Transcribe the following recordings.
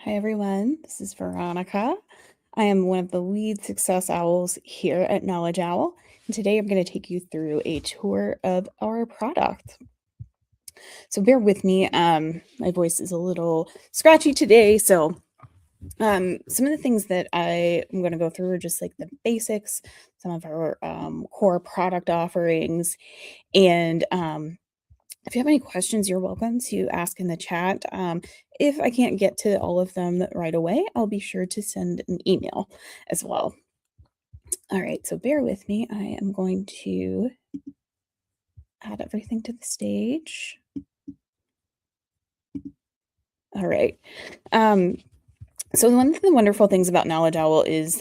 Hi, everyone. This is Veronica. I am one of the lead Success Owls here at KnowledgeOwl, and today I'm going to take you through a tour of our product. So bear with me. My voice is a little scratchy today, so some of the things that I am going to go through are just like the basics, some of our core product offerings, and if you have any questions, you're welcome to ask in the chat. If I can't get to all of them right away, I'll be sure to send an email as well. All right, so bear with me. I am going to add everything to the stage. All right. So one of the wonderful things about KnowledgeOwl is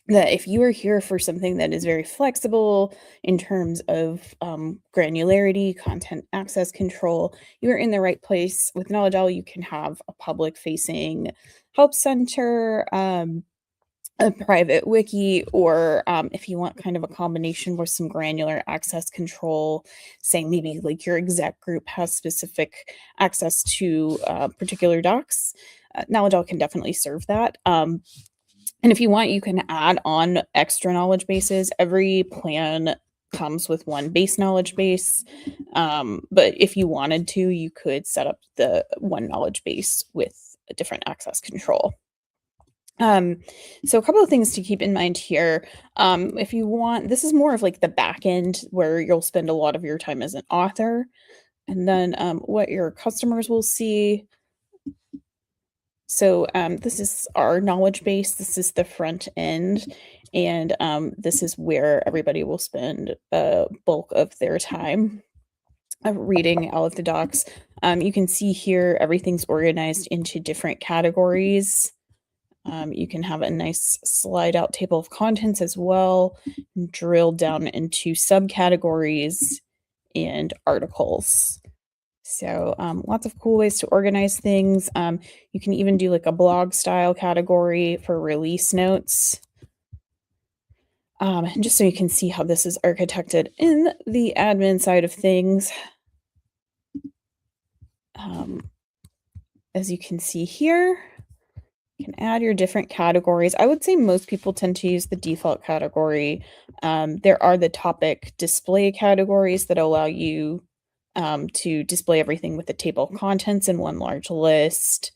that if you are here for something that is very flexible in terms of granularity, content access control, you are in the right place. With KnowledgeOwl, you can have a public-facing help center, a private wiki, or if you want kind of a combination with some granular access control, saying maybe like your exec group has specific access to particular docs, KnowledgeOwl can definitely serve that. And if you want, you can add on extra knowledge bases. Every plan comes with one base knowledge base. But if you wanted to, you could set up the one knowledge base with a different access control. So a couple of things to keep in mind here. If you want, this is more of like the back end where you'll spend a lot of your time as an author. And then what your customers will see. So this is our knowledge base. This is the front end. And this is where everybody will spend a bulk of their time reading all of the docs. You can see here, everything's organized into different categories. You can have a nice slide out table of contents as well, drill down into subcategories and articles. So lots of cool ways to organize things. You can even do like a blog style category for release notes. And just so you can see how this is architected in the admin side of things. As you can see here, you can add your different categories. I would say most people tend to use the default category. There are the topic display categories that allow you to display everything with the table of contents in one large list.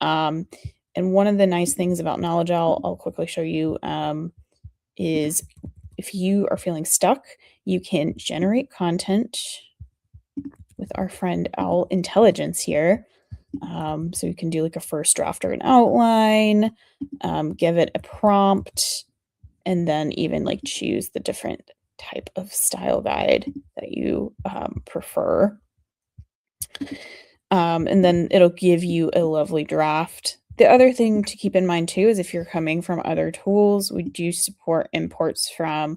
And one of the nice things about KnowledgeOwl, I'll quickly show you, is if you are feeling stuck, you can generate content with our friend Owl Intelligence here. So you can do like a first draft or an outline, give it a prompt, and then even like choose the different type of style guide that you prefer. And then it'll give you a lovely draft. The other thing to keep in mind too is if you're coming from other tools, we do support imports from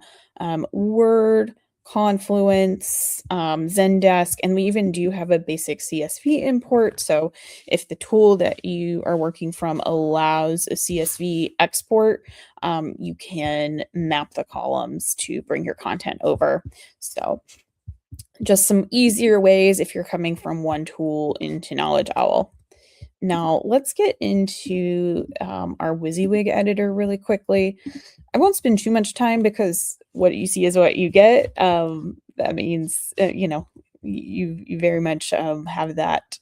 Word, Confluence, Zendesk, and we even do have a basic CSV import. So if the tool that you are working from allows a CSV export, you can map the columns to bring your content over. So just some easier ways if you're coming from one tool into KnowledgeOwl. Now let's get into our WYSIWYG editor really quickly. I won't spend too much time because what you see is what you get. That means, you know, you very much have that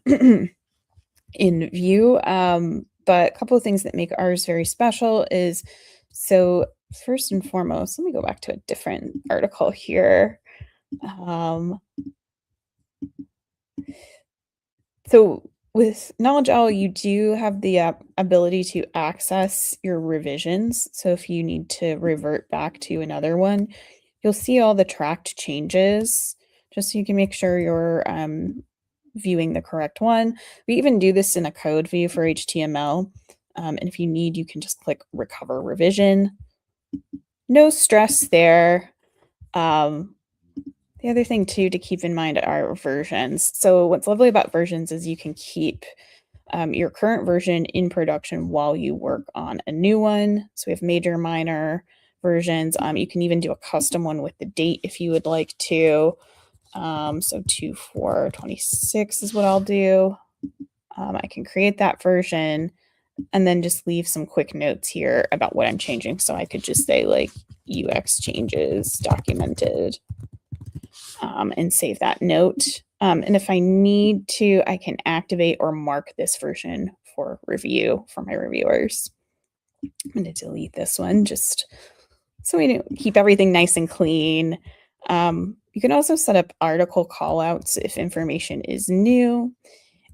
in view. But a couple of things that make ours very special is, so first and foremost, let me go back to a different article here. So with KnowledgeOwl, you do have the ability to access your revisions. So if you need to revert back to another one, you'll see all the tracked changes, just so you can make sure you're viewing the correct one. We even do this in a code view for HTML. And if you need, you can just click recover revision. No stress there. The other thing too to keep in mind are versions. So what's lovely about versions is you can keep your current version in production while you work on a new one. So we have major, minor versions. You can even do a custom one with the date if you would like to. So 2/4/26 is what I'll do. I can create that version and then just leave some quick notes here about what I'm changing. So I could just say like UX changes documented and save that note. And if I need to, I can activate or mark this version for review for my reviewers. I'm going to delete this one just so we keep everything nice and clean. You can also set up article callouts if information is new.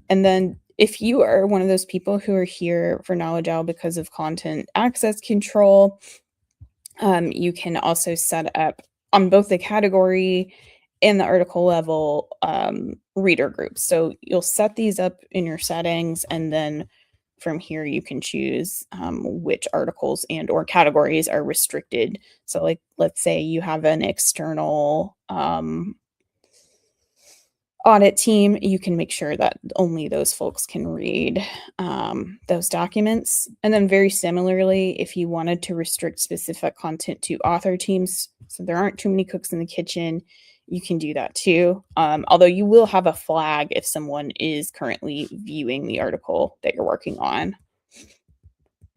And then if you are one of those people who are here for KnowledgeOwl because of content access control, you can also set up on both the category and the article level reader groups. So you'll set these up in your settings, and then from here you can choose which articles and or categories are restricted. So like, let's say you have an external audit team, you can make sure that only those folks can read those documents. And then very similarly, if you wanted to restrict specific content to author teams, so there aren't too many cooks in the kitchen, you can do that too. Although you will have a flag if someone is currently viewing the article that you're working on.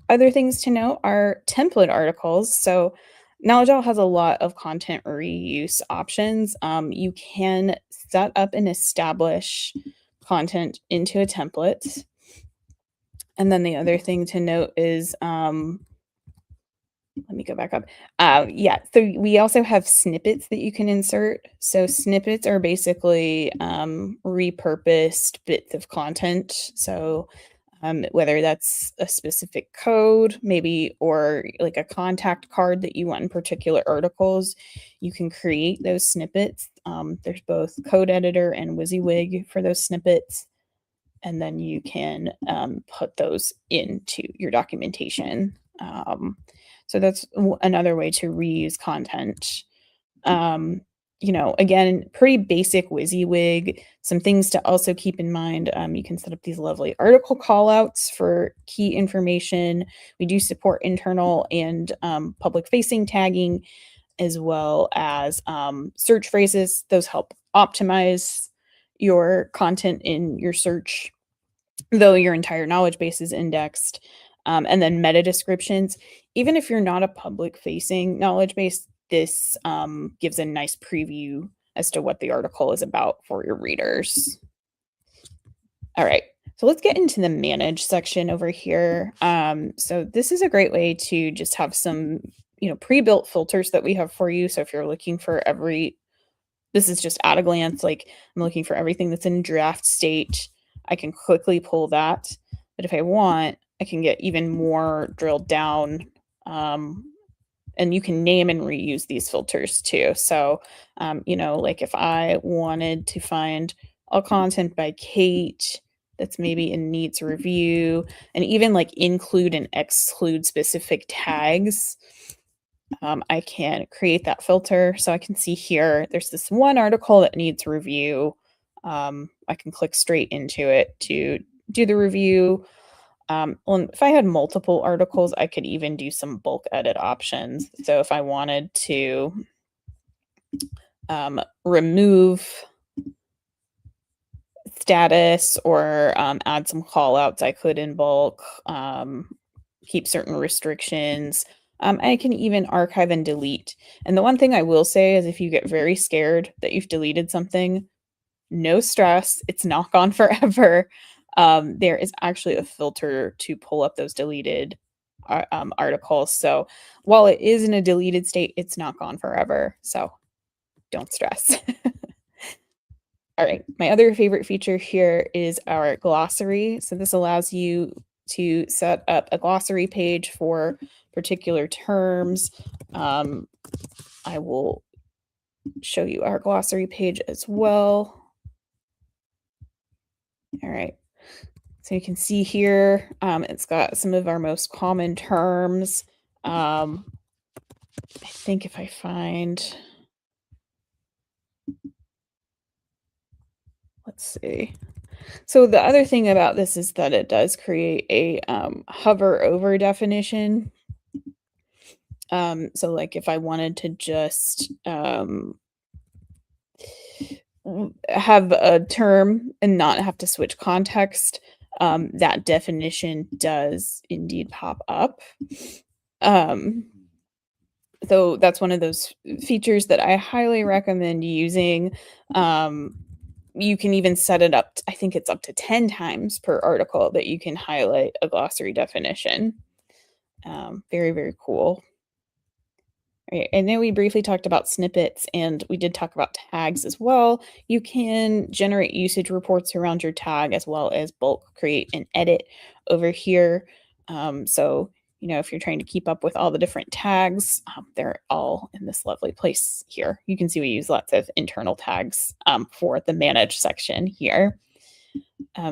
Other things to note are template articles. So KnowledgeOwl has a lot of content reuse options. You can set up and establish content into a template. And then the other thing to note is, let me go back up. So we also have snippets that you can insert. So snippets are basically repurposed bits of content. So whether that's a specific code, maybe, or like a contact card that you want in particular articles, you can create those snippets. There's both code editor and WYSIWYG for those snippets. And then you can put those into your documentation. So that's another way to reuse content. Again, pretty basic WYSIWYG. Some things to also keep in mind. You can set up these lovely article callouts for key information. We do support internal and public-facing tagging, as well as search phrases. Those help optimize your content in your search, though your entire knowledge base is indexed. And then meta descriptions. Even if you're not a public-facing knowledge base, this gives a nice preview as to what the article is about for your readers. All right, so let's get into the manage section over here. So this is a great way to just have some, pre-built filters that we have for you. So if you're looking for this is just at a glance, like I'm looking for everything that's in draft state, I can quickly pull that. But if I want, I can get even more drilled down. And you can name and reuse these filters too. So, like if I wanted to find all content by Kate that's maybe in needs review, and even like include and exclude specific tags, I can create that filter. So I can see here, there's this one article that needs review. I can click straight into it to do the review. If I had multiple articles, I could even do some bulk edit options. So if I wanted to remove status or add some call outs, I could in bulk, keep certain restrictions. I can even archive and delete. And the one thing I will say is if you get very scared that you've deleted something, no stress, it's not gone forever. There is actually a filter to pull up those deleted articles. So while it is in a deleted state, it's not gone forever. So don't stress. All right. My other favorite feature here is our glossary. So this allows you to set up a glossary page for particular terms. I will show you our glossary page as well. All right. So you can see here, it's got some of our most common terms. I think if I find, let's see. So the other thing about this is that it does create a hover over definition. So like if I wanted to just have a term and not have to switch context, that definition does indeed pop up. So that's one of those features that I highly recommend using. You can even set it up, I think it's up to 10 times per article that you can highlight a glossary definition. Very, very cool. Right. And then we briefly talked about snippets and we did talk about tags as well. You can generate usage reports around your tag as well as bulk create and edit over here. So, if you're trying to keep up with all the different tags, they're all in this lovely place here. You can see we use lots of internal tags for the manage section here.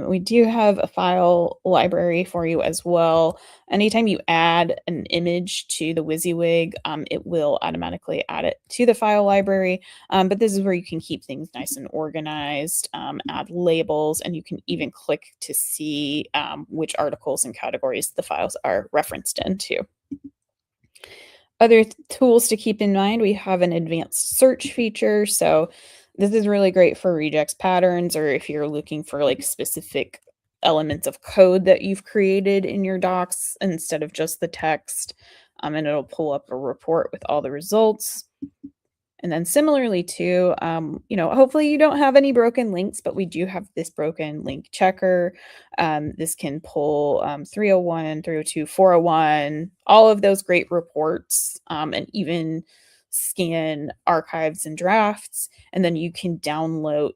We do have a file library for you as well. Anytime you add an image to the WYSIWYG, it will automatically add it to the file library. But this is where you can keep things nice and organized, add labels, and you can even click to see which articles and categories the files are referenced into. Other tools to keep in mind, we have an advanced search feature. So this is really great for regex patterns, or if you're looking for like specific elements of code that you've created in your docs instead of just the text. And it'll pull up a report with all the results. And then similarly too, hopefully you don't have any broken links, but we do have this broken link checker. This can pull 301, 302, 401, all of those great reports, and even scan archives and drafts. And then you can download,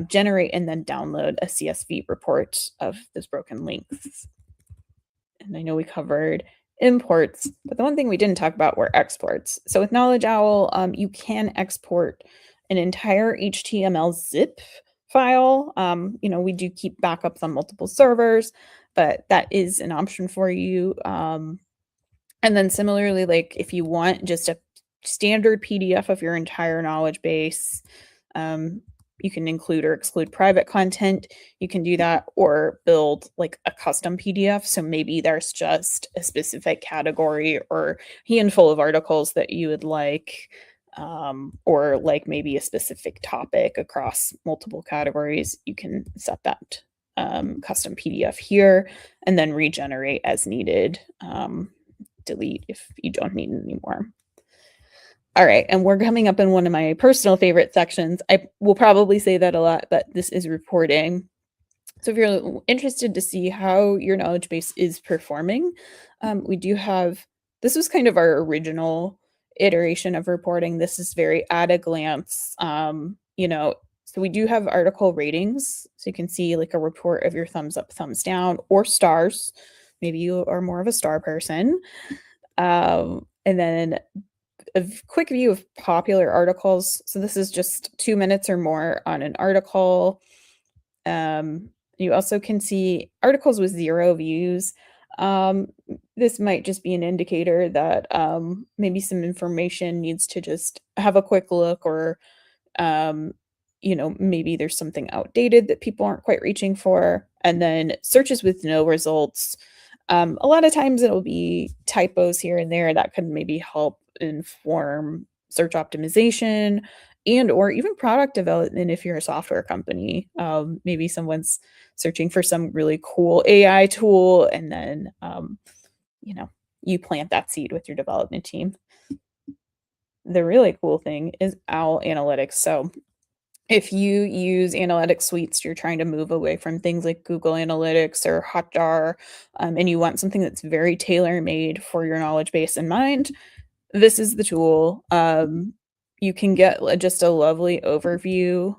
generate and then download a CSV report of those broken links. And I know we covered imports, but the one thing we didn't talk about were exports. So with KnowledgeOwl, you can export an entire HTML zip file. We do keep backups on multiple servers, but that is an option for you. And then similarly, like if you want just a standard PDF of your entire knowledge base, you can include or exclude private content. You can do that or build like a custom PDF. So maybe there's just a specific category or handful of articles that you would like, or like maybe a specific topic across multiple categories. You can set that custom PDF here and then regenerate as needed. Delete if you don't need it anymore. All right, and we're coming up in one of my personal favorite sections. I will probably say that a lot, but this is reporting. So if you're interested to see how your knowledge base is performing, we do have, this was kind of our original iteration of reporting. This is very at a glance, so we do have article ratings. So you can see like a report of your thumbs up, thumbs down, or stars. Maybe you are more of a star person. And then a quick view of popular articles. So this is just 2 minutes or more on an article. You also can see articles with 0 views. This might just be an indicator that maybe some information needs to just have a quick look, or maybe there's something outdated that people aren't quite reaching for. And then searches with no results. A lot of times it'll be typos here and there that could maybe help inform search optimization and or even product development if you're a software company. Maybe someone's searching for some really cool AI tool, and then you plant that seed with your development team. The really cool thing is Owl Analytics. So if you use analytics suites, you're trying to move away from things like Google Analytics or Hotjar, and you want something that's very tailor-made for your knowledge base in mind, this is the tool. You can get just a lovely overview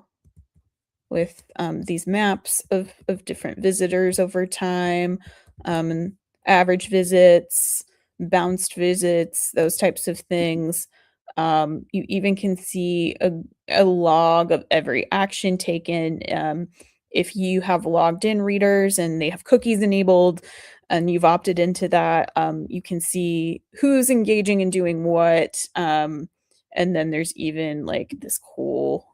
with these maps of different visitors over time, and average visits, bounced visits, those types of things. You even can see a log of every action taken. If you have logged in readers and they have cookies enabled and you've opted into that, you can see who's engaging and doing what. And then there's even like this cool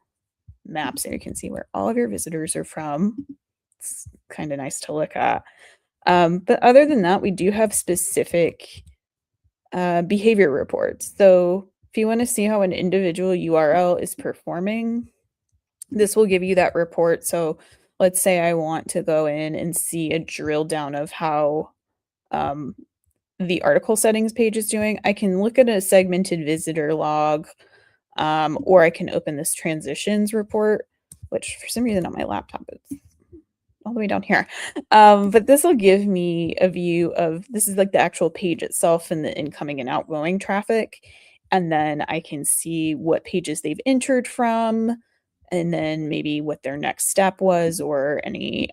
map, so you can see where all of your visitors are from. It's kind of nice to look at. But other than that, we do have specific behavior reports. So if you want to see how an individual URL is performing, this will give you that report. So let's say I want to go in and see a drill down of how um, the article settings page is doing, I can look at a segmented visitor log, or I can open this transitions report, which for some reason on my laptop it's all the way down here. But this will give me a view of this is like the actual page itself and the incoming and outgoing traffic. And then I can see what pages they've entered from, and then maybe what their next step was, or any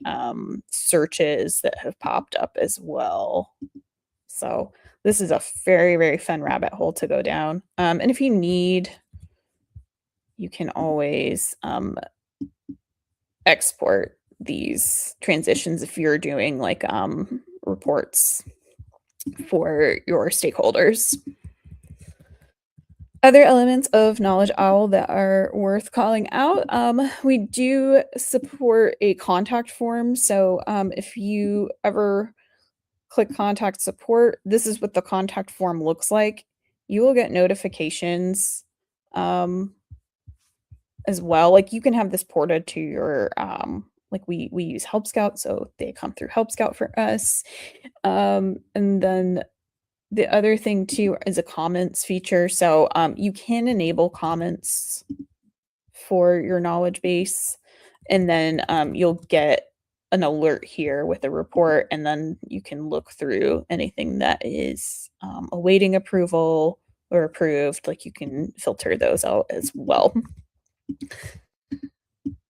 searches that have popped up as well. So this is a very, very fun rabbit hole to go down. And if you need, you can always export these transitions if you're doing like reports for your stakeholders. Other elements of KnowledgeOwl that are worth calling out, we do support a contact form. So if you ever click contact support, this is what the contact form looks like. You will get notifications as well. Like you can have this ported to your like we use Help Scout, so they come through Help Scout for us. And then the other thing too is a comments feature. So you can enable comments for your knowledge base, and then you'll get an alert here with a report, and then you can look through anything that is awaiting approval or approved. Like you can filter those out as well.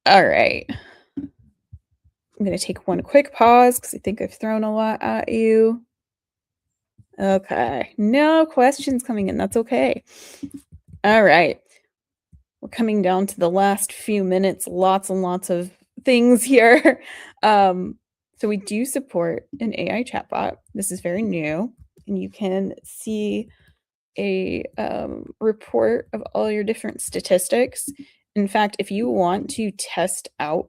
All right. I'm going to take one quick pause because I think I've thrown a lot at you. Okay, no questions coming in. That's okay. All right. We're coming down to the last few minutes. Lots and lots of things here. So we do support an AI chatbot. This is very new, and you can see a report of all your different statistics. In fact, if you want to test out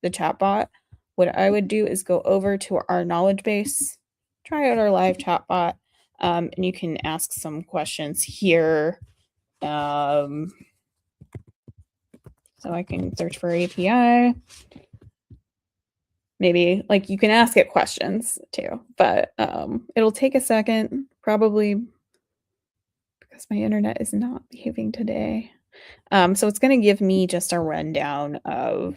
the chatbot, what I would do is go over to our knowledge base, try out our live chatbot, and you can ask some questions here. So I can search for API. Maybe like you can ask it questions too, but it'll take a second, probably because my internet is not behaving today. So it's going to give me just a rundown of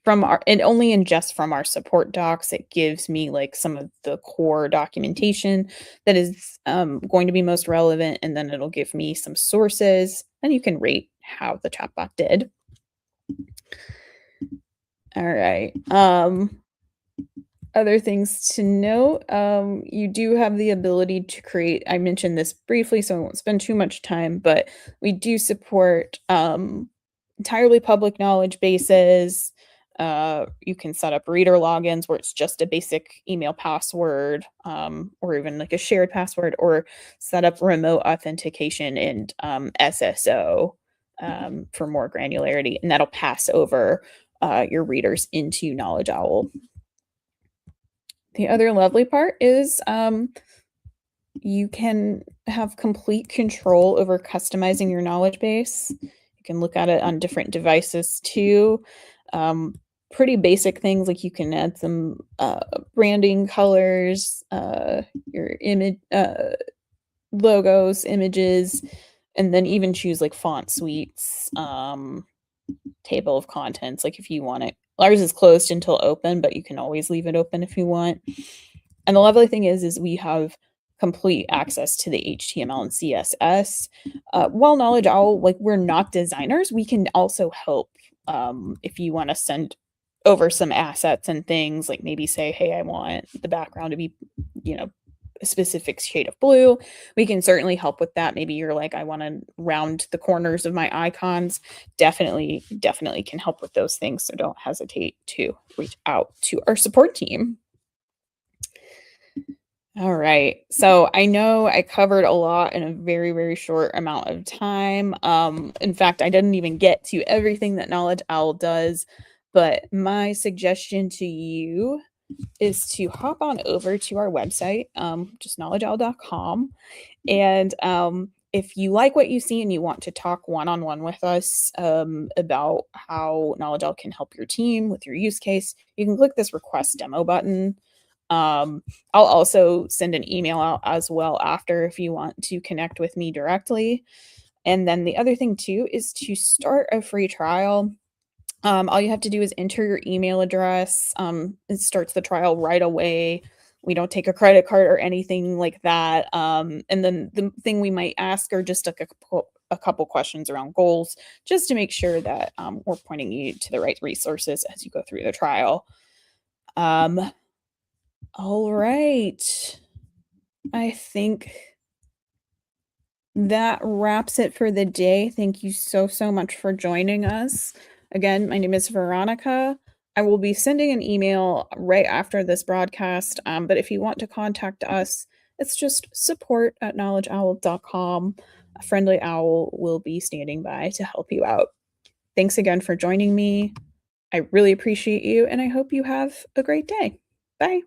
from our, and only ingest from our support docs. It gives me like some of the core documentation that is going to be most relevant, and then it'll give me some sources, and you can rate how the chatbot did. All right. Other things to note, you do have the ability to create, I mentioned this briefly, so I won't spend too much time, but we do support entirely public knowledge bases. You can set up reader logins where it's just a basic email password, or even like a shared password, or set up remote authentication and SSO for more granularity, and that'll pass over your readers into KnowledgeOwl. The other lovely part is you can have complete control over customizing your knowledge base. You can look at it on different devices too. Pretty basic things like you can add some branding colors, your image, logos, images, and then even choose like font suites, table of contents, like if you want it. Ours is closed until open, but you can always leave it open if you want. And the lovely thing is we have complete access to the HTML and CSS. While KnowledgeOwl, like we're not designers, we can also help if you want to send over some assets and things, like maybe say, hey, I want the background to be, a specific shade of blue. We can certainly help with that. Maybe you're like, I want to round the corners of my icons. Definitely can help with those things. So don't hesitate to reach out to our support team. All right. So I know I covered a lot in a very, very short amount of time. In fact, I didn't even get to everything that KnowledgeOwl does, but my suggestion to you is to hop on over to our website, just knowledgeowl.com. And if you like what you see and you want to talk one-on-one with us about how KnowledgeOwl can help your team with your use case, you can click this request demo button. I'll also send an email out as well after if you want to connect with me directly. And then the other thing too is to start a free trial. All you have to do is enter your email address. It starts the trial right away. We don't take a credit card or anything like that. And then the thing we might ask are just a couple questions around goals, just to make sure that we're pointing you to the right resources as you go through the trial. All right. I think that wraps it for the day. Thank you so much for joining us. Again, my name is Veronica. I will be sending an email right after this broadcast, but if you want to contact us, it's just support@knowledgeowl.com. A friendly owl will be standing by to help you out. Thanks again for joining me. I really appreciate you, and I hope you have a great day. Bye.